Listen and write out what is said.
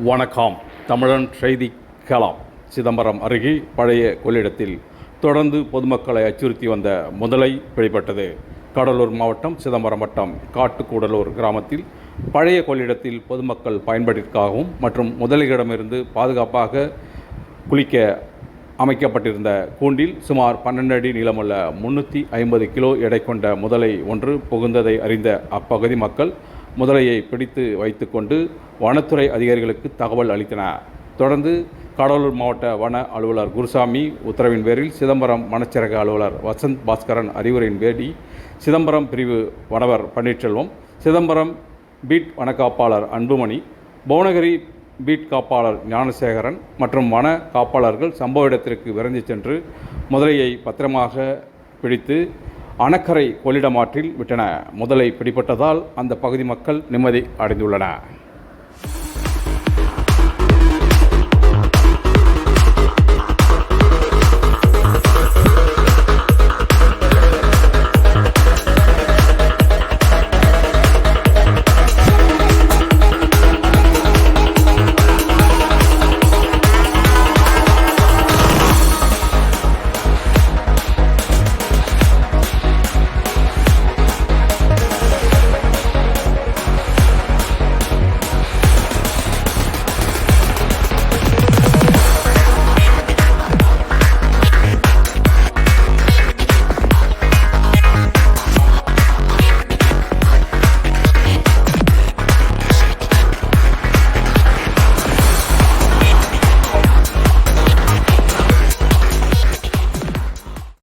வணக்கம். தமிழன் செய்தி களம். சிதம்பரம் அருகே பழைய கொள்ளிடத்தில் தொடர்ந்து பொதுமக்களை அச்சுறுத்தி வந்த முதலை பிடிபட்டது. கடலூர் மாவட்டம் சிதம்பரம் வட்டம் காட்டுக்கூடலூர் கிராமத்தில் பழைய கொள்ளிடத்தில் பொதுமக்கள் பயன்பாட்டிற்காகவும் மற்றும் முதலைகளிடமிருந்து பாதுகாப்பாக குளிக்க அமைக்கப்பட்டிருந்த கூண்டில் சுமார் 12 அடி நீளமுள்ள 350 கிலோ எடை கொண்ட முதலை ஒன்று புகுந்ததை அறிந்த அப்பகுதி மக்கள் முதலையை பிடித்து வைத்துக்கொண்டு வனத்துறை அதிகாரிகளுக்கு தகவல் அளித்தனர். தொடர்ந்து கடலூர் மாவட்ட வன அலுவலர் குருசாமி உத்தரவின் பேரில் சிதம்பரம் வனச்சரக அலுவலர் வசந்த் பாஸ்கரன் அறிவுரையின் பேடி சிதம்பரம் பிரிவு வனவர் பன்னீர்செல்வம், சிதம்பரம் பீட் வனக்காப்பாளர் அன்புமணி, புவனகிரி பீட் காப்பாளர் ஞானசேகரன் மற்றும் வன காப்பாளர்கள் சம்பவ இடத்திற்கு விரைந்து சென்று முதலையை பத்திரமாக பிடித்து அணக்கரை கொள்ளிடமாற்றில் விட்டன. முதலை பிடிபட்டதால் அந்த பகுதி மக்கள் நிம்மதி அடைந்துள்ளனர்.